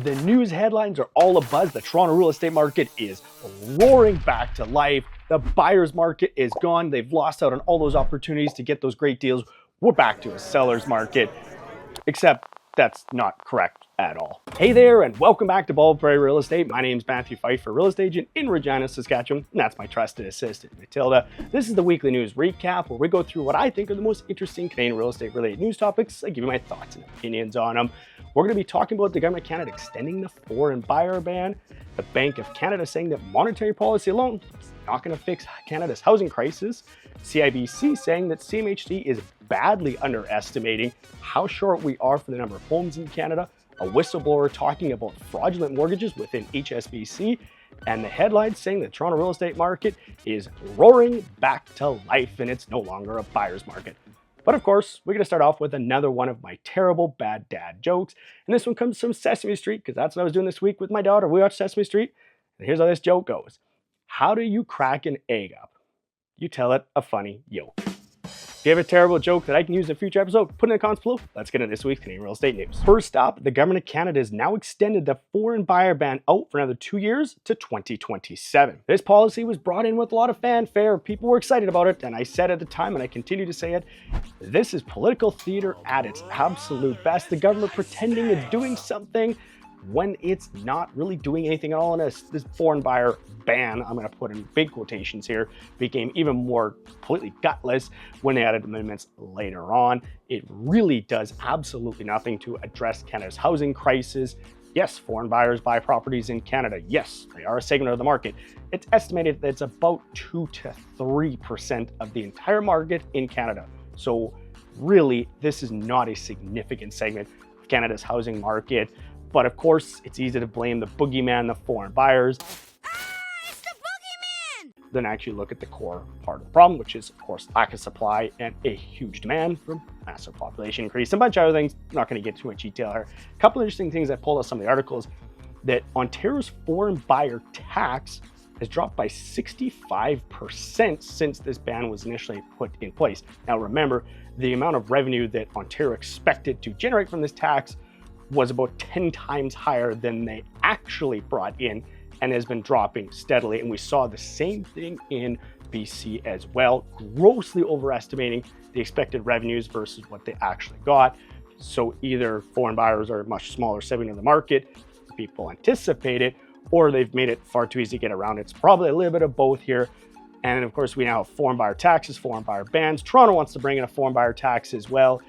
The news headlines are all abuzz. The Toronto real estate market is roaring back to life. The buyer's market is gone. They've lost out on all those opportunities to get those great deals. We're back to a seller's market, except that's not correct at all. Hey there, and welcome back to Bald Prairie Real Estate. My name's Matthew Pfeifer, real estate agent in Regina, Saskatchewan, and that's my trusted assistant, Matilda. This is the weekly news recap where we go through what I think are the most interesting Canadian real estate related news topics. I give you my thoughts and opinions on them. We're going to be talking about the government of Canada extending the foreign buyer ban, the Bank of Canada saying that monetary policy alone is not going to fix Canada's housing crisis, CIBC saying that CMHC is badly underestimating how short we are for the number of homes in Canada, a whistleblower talking about fraudulent mortgages within HSBC, and the headlines saying the Toronto real estate market is roaring back to life and it's no longer a buyer's market. But of course, we're going to start off with another one of my terrible bad dad jokes. And this one comes from Sesame Street, because that's what I was doing this week with my daughter. We watched Sesame Street, and here's how this joke goes. How do you crack an egg up? You tell it a funny yolk. If you have a terrible joke that I can use in a future episode, put it in the comments below. Let's get into this week's Canadian real estate news. First up, the government of Canada has now extended the foreign buyer ban out for another 2 years to 2027. This policy was brought in with a lot of fanfare. People were excited about it, and I said at the time, and I continue to say it, this is political theater at its absolute best. The government pretending it's doing something when it's not really doing anything at all. And this foreign buyer ban, I'm going to put in big quotations here, became even more completely gutless when they added amendments later on. It really does absolutely nothing to address Canada's housing crisis. Yes, foreign buyers buy properties in Canada. Yes, they are a segment of the market. It's estimated that it's about 2 to 3% of the entire market in Canada. So really, this is not a significant segment of Canada's housing market. But of course, it's easy to blame the boogeyman, the foreign buyers, it's the boogeyman! Than actually look at the core part of the problem, which is, of course, lack of supply and a huge demand from massive population increase. A bunch of other things, I'm not going to get too much detail here. A couple of interesting things I pulled out some of the articles, that Ontario's foreign buyer tax has dropped by 65% since this ban was initially put in place. Now remember, the amount of revenue that Ontario expected to generate from this tax was about 10 times higher than they actually brought in, and has been dropping steadily. And we saw the same thing in BC as well, grossly overestimating the expected revenues versus what they actually got. So either foreign buyers are a much smaller segment of the market, people anticipate it, or they've made it far too easy to get around. It's probably a little bit of both here. And of course, we now have foreign buyer taxes, foreign buyer bans. Toronto wants to bring in a foreign buyer tax as well.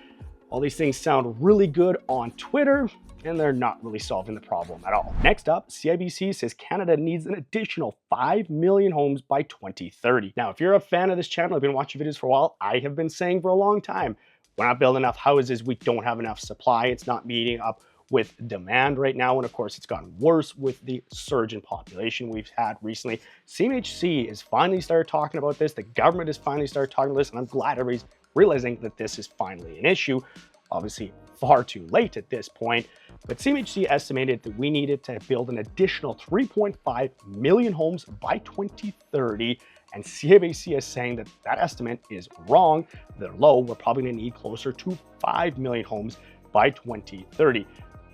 All these things sound really good on Twitter, and they're not really solving the problem at all. Next up, CIBC says Canada needs an additional 5 million homes by 2030. Now, if you're a fan of this channel, I've been watching videos for a while, I have been saying for a long time, we're not building enough houses, we don't have enough supply, it's not meeting up with demand right now. And of course, it's gotten worse with the surge in population we've had recently. CMHC has finally started talking about this. The government has finally started talking about this, and I'm glad everybody's realizing that this is finally an issue. Obviously, far too late at this point, but CMHC estimated that we needed to build an additional 3.5 million homes by 2030, and CIBC is saying that that estimate is wrong. They're low. We're probably going to need closer to 5 million homes by 2030.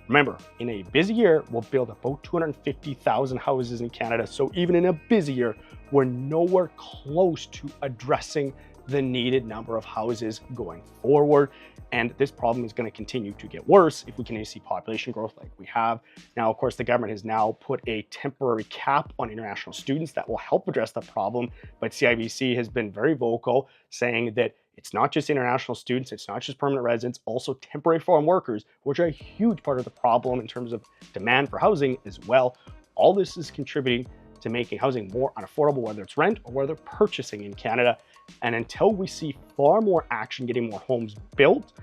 Remember, in a busy year, we'll build about 250,000 houses in Canada. So even in a busy year, we're nowhere close to addressing the needed number of houses going forward. And this problem is going to continue to get worse if we continue to see population growth like we have. Now, of course, the government has now put a temporary cap on international students that will help address the problem. But CIBC has been very vocal, saying that it's not just international students, it's not just permanent residents, also temporary foreign workers, which are a huge part of the problem in terms of demand for housing as well. All this is contributing to making housing more unaffordable, whether it's rent or whether purchasing in Canada. And until we see far more action getting more homes built,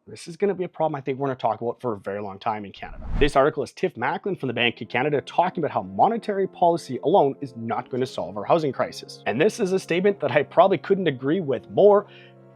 this is going to be a problem I think we're going to talk about for a very long time in Canada. This article is Tiff Macklin from the Bank of Canada talking about how monetary policy alone is not going to solve our housing crisis. And this is a statement that I probably couldn't agree with more.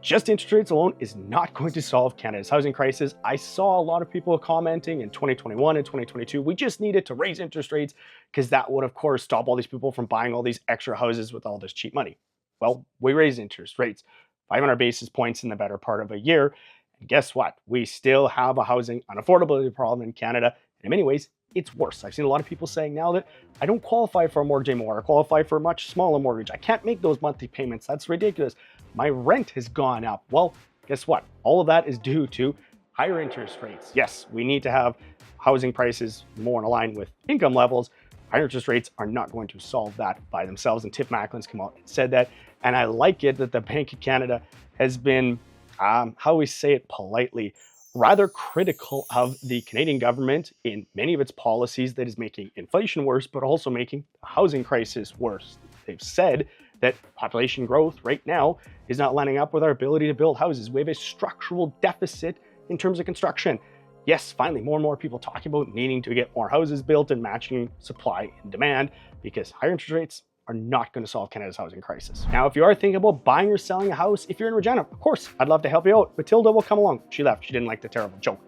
Just interest rates alone is not going to solve Canada's housing crisis. I saw a lot of people commenting in 2021 and 2022, we just needed to raise interest rates because that would, of course, stop all these people from buying all these extra houses with all this cheap money. Well, we raised interest rates 500 basis points in the better part of a year. And guess what? We still have a housing unaffordability problem in Canada. And in many ways, it's worse. I've seen a lot of people saying now that I don't qualify for a mortgage anymore. I qualify for a much smaller mortgage. I can't make those monthly payments. That's ridiculous. My rent has gone up. Well, guess what? All of that is due to higher interest rates. Yes, we need to have housing prices more in line with income levels. Higher interest rates are not going to solve that by themselves. And Tiff Macklin's come out and said that. And I like it that the Bank of Canada has been, how we say it politely, rather critical of the Canadian government in many of its policies that is making inflation worse, but also making the housing crisis worse. They've said that population growth right now is not lining up with our ability to build houses. We have a structural deficit in terms of construction. Yes, finally, more and more people talking about needing to get more houses built and matching supply and demand, because higher interest rates are not going to solve Canada's housing crisis. Now, if you are thinking about buying or selling a house, if you're in Regina, of course, I'd love to help you out. Matilda will come along. She left. She didn't like the terrible joke.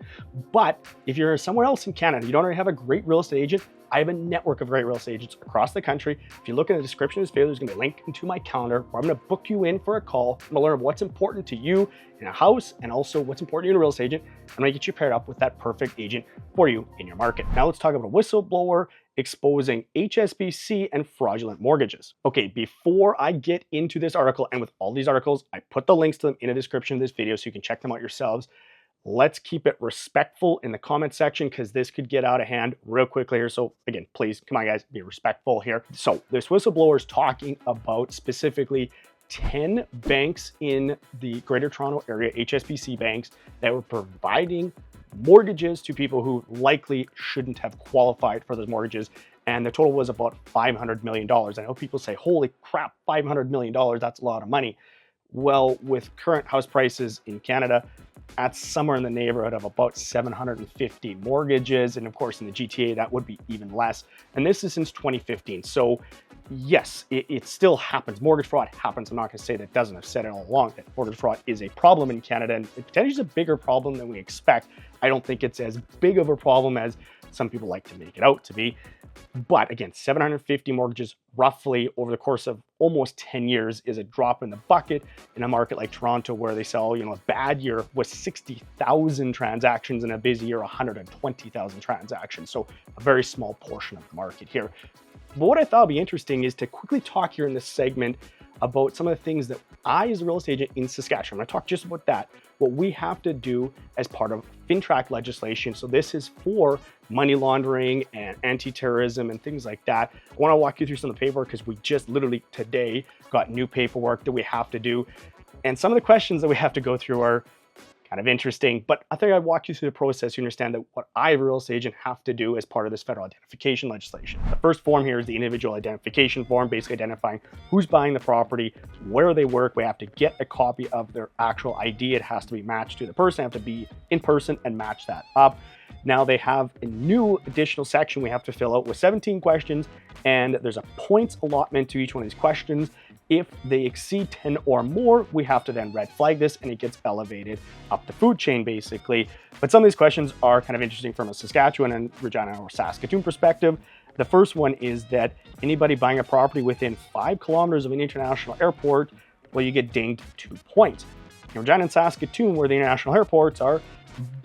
But if you're somewhere else in Canada, you don't already have a great real estate agent, I have a network of great real estate agents across the country. If you look in the description of this video, there's gonna be a link into my calendar where I'm gonna book you in for a call. I'm gonna learn what's important to you in a house and also what's important to you in a real estate agent. I'm gonna get you paired up with that perfect agent for you in your market. Now let's talk about a whistleblower exposing HSBC and fraudulent mortgages. Okay, before I get into this article, and with all these articles, I put the links to them in the description of this video so you can check them out yourselves. Let's keep it respectful in the comment section because this could get out of hand real quickly here. So again, please, come on guys, be respectful here. So this whistleblower is talking about specifically 10 banks in the Greater Toronto area, HSBC banks, that were providing mortgages to people who likely shouldn't have qualified for those mortgages. And the total was about $500 million. I know people say, holy crap, $500 million, that's a lot of money. Well, with current house prices in Canada, that's somewhere in the neighborhood of about 750 mortgages. And of course, in the GTA, that would be even less. And this is since 2015. So yes, it still happens. Mortgage fraud happens. I'm not going to say that doesn't. I've said it all along that mortgage fraud is a problem in Canada, and it potentially is a bigger problem than we expect. I don't think it's as big of a problem as some people like to make it out to be. But again, 750 mortgages roughly over the course of almost 10 years is a drop in the bucket in a market like Toronto, where they sell, a bad year was 60,000 transactions and a busy year 120,000 transactions. So a very small portion of the market here. But what I thought would be interesting is to quickly talk here in this segment about some of the things that I, as a real estate agent in Saskatchewan, I'm going to talk just about that, what we have to do as part of FINTRAC legislation. So this is for money laundering and anti-terrorism and things like that. I want to walk you through some of the paperwork because we just literally today got new paperwork that we have to do. And some of the questions that we have to go through are kind of interesting, but I think I'd walk you through the process. You understand that what I, as a real estate agent, have to do as part of this federal identification legislation. The first form here is the individual identification form, basically identifying who's buying the property, where they work. We have to get a copy of their actual ID. It has to be matched to the person. I have to be in person and match that up. Now they have a new additional section we have to fill out with 17 questions, and there's a points allotment to each one of these questions. If they exceed 10 or more, we have to then red flag this and it gets elevated up the food chain basically. But some of these questions are kind of interesting from a Saskatchewan and Regina or Saskatoon perspective. The first one is that anybody buying a property within 5 kilometers of an international airport, well, you get dinged 2 points. In Regina and Saskatoon, where the international airports are,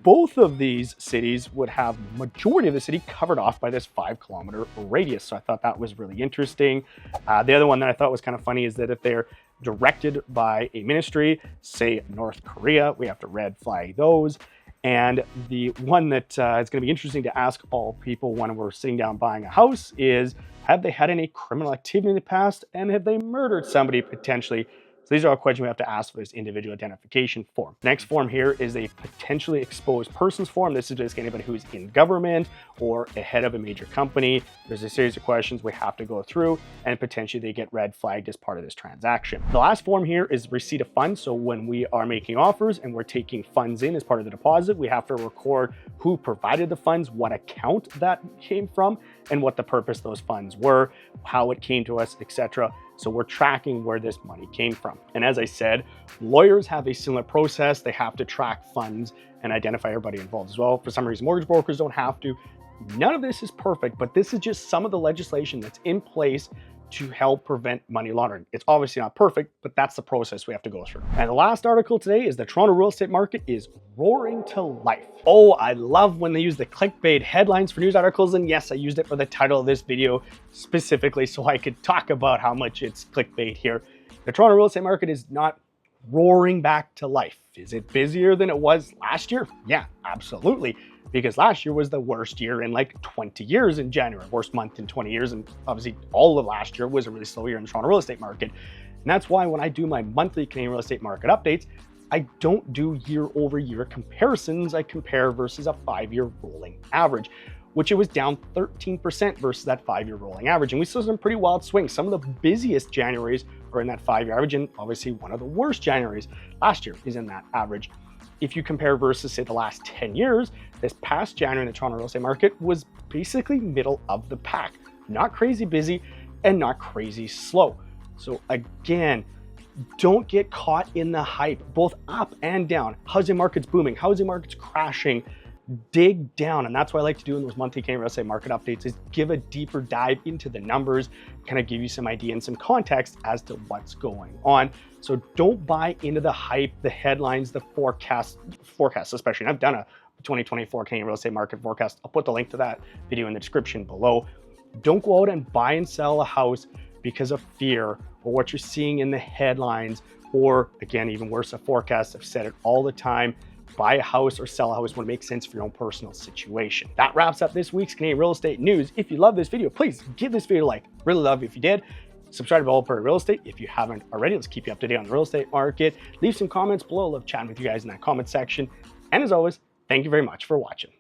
both of these cities would have majority of the city covered off by this 5-kilometer radius. So I thought that was really interesting. The other one that I thought was kind of funny is that if they're directed by a ministry, say North Korea, we have to red flag those. And the one that is going to be interesting to ask all people when we're sitting down buying a house is, have they had any criminal activity in the past, and have they murdered somebody potentially? So these are all questions we have to ask for this individual identification form. Next form here is a potentially exposed persons form. This is just anybody who's in government or a head of a major company. There's a series of questions we have to go through, and potentially they get red flagged as part of this transaction. The last form here is receipt of funds. So when we are making offers and we're taking funds in as part of the deposit, we have to record who provided the funds, what account that came from, and what the purpose of those funds were, how it came to us, etc. So we're tracking where this money came from. And as I said, lawyers have a similar process. They have to track funds and identify everybody involved as well. For some reason, mortgage brokers don't have to. None of this is perfect, but this is just some of the legislation that's in place to help prevent money laundering. It's obviously not perfect, but that's the process we have to go through. And the last article today is the Toronto real estate market is roaring to life. Oh, I love when they use the clickbait headlines for news articles. And yes, I used it for the title of this video specifically so I could talk about how much it's clickbait here. The Toronto real estate market is not roaring back to life. Is it busier than it was last year? Yeah, absolutely. Because last year was the worst year in like 20 years in January, worst month in 20 years. And obviously all of last year was a really slow year in the Toronto real estate market. And that's why when I do my monthly Canadian real estate market updates, I don't do year over year comparisons. I compare versus a 5-year rolling average, which it was down 13% versus that 5-year rolling average. And we saw some pretty wild swings. Some of the busiest Januaries are in that 5-year average, and obviously one of the worst Januaries last year is in that average. If you compare versus, say, the last 10 years, this past January in the Toronto real estate market was basically middle of the pack. Not crazy busy and not crazy slow. So again, don't get caught in the hype, both up and down. Housing market's booming, housing market's crashing. Dig down, and that's what I like to do in those monthly Canadian real estate market updates, is give a deeper dive into the numbers, kind of give you some idea and some context as to what's going on. So don't buy into the hype, the headlines, the forecasts especially. And I've done a 2024 Canadian real estate market forecast. I'll put the link to that video in the description below. Don't go out and buy and sell a house because of fear or what you're seeing in the headlines, or again, even worse, a forecast. I've said it all the time. Buy a house or sell a house when it makes sense for your own personal situation. That wraps up this week's Canadian real estate news. If you love this video, please give this video a like. Really love it if you did. Subscribe to Bald Prairie Real Estate if you haven't already. Let's keep you up to date on the real estate market. Leave some comments below. I love chatting with you guys in that comment section. And as always, thank you very much for watching.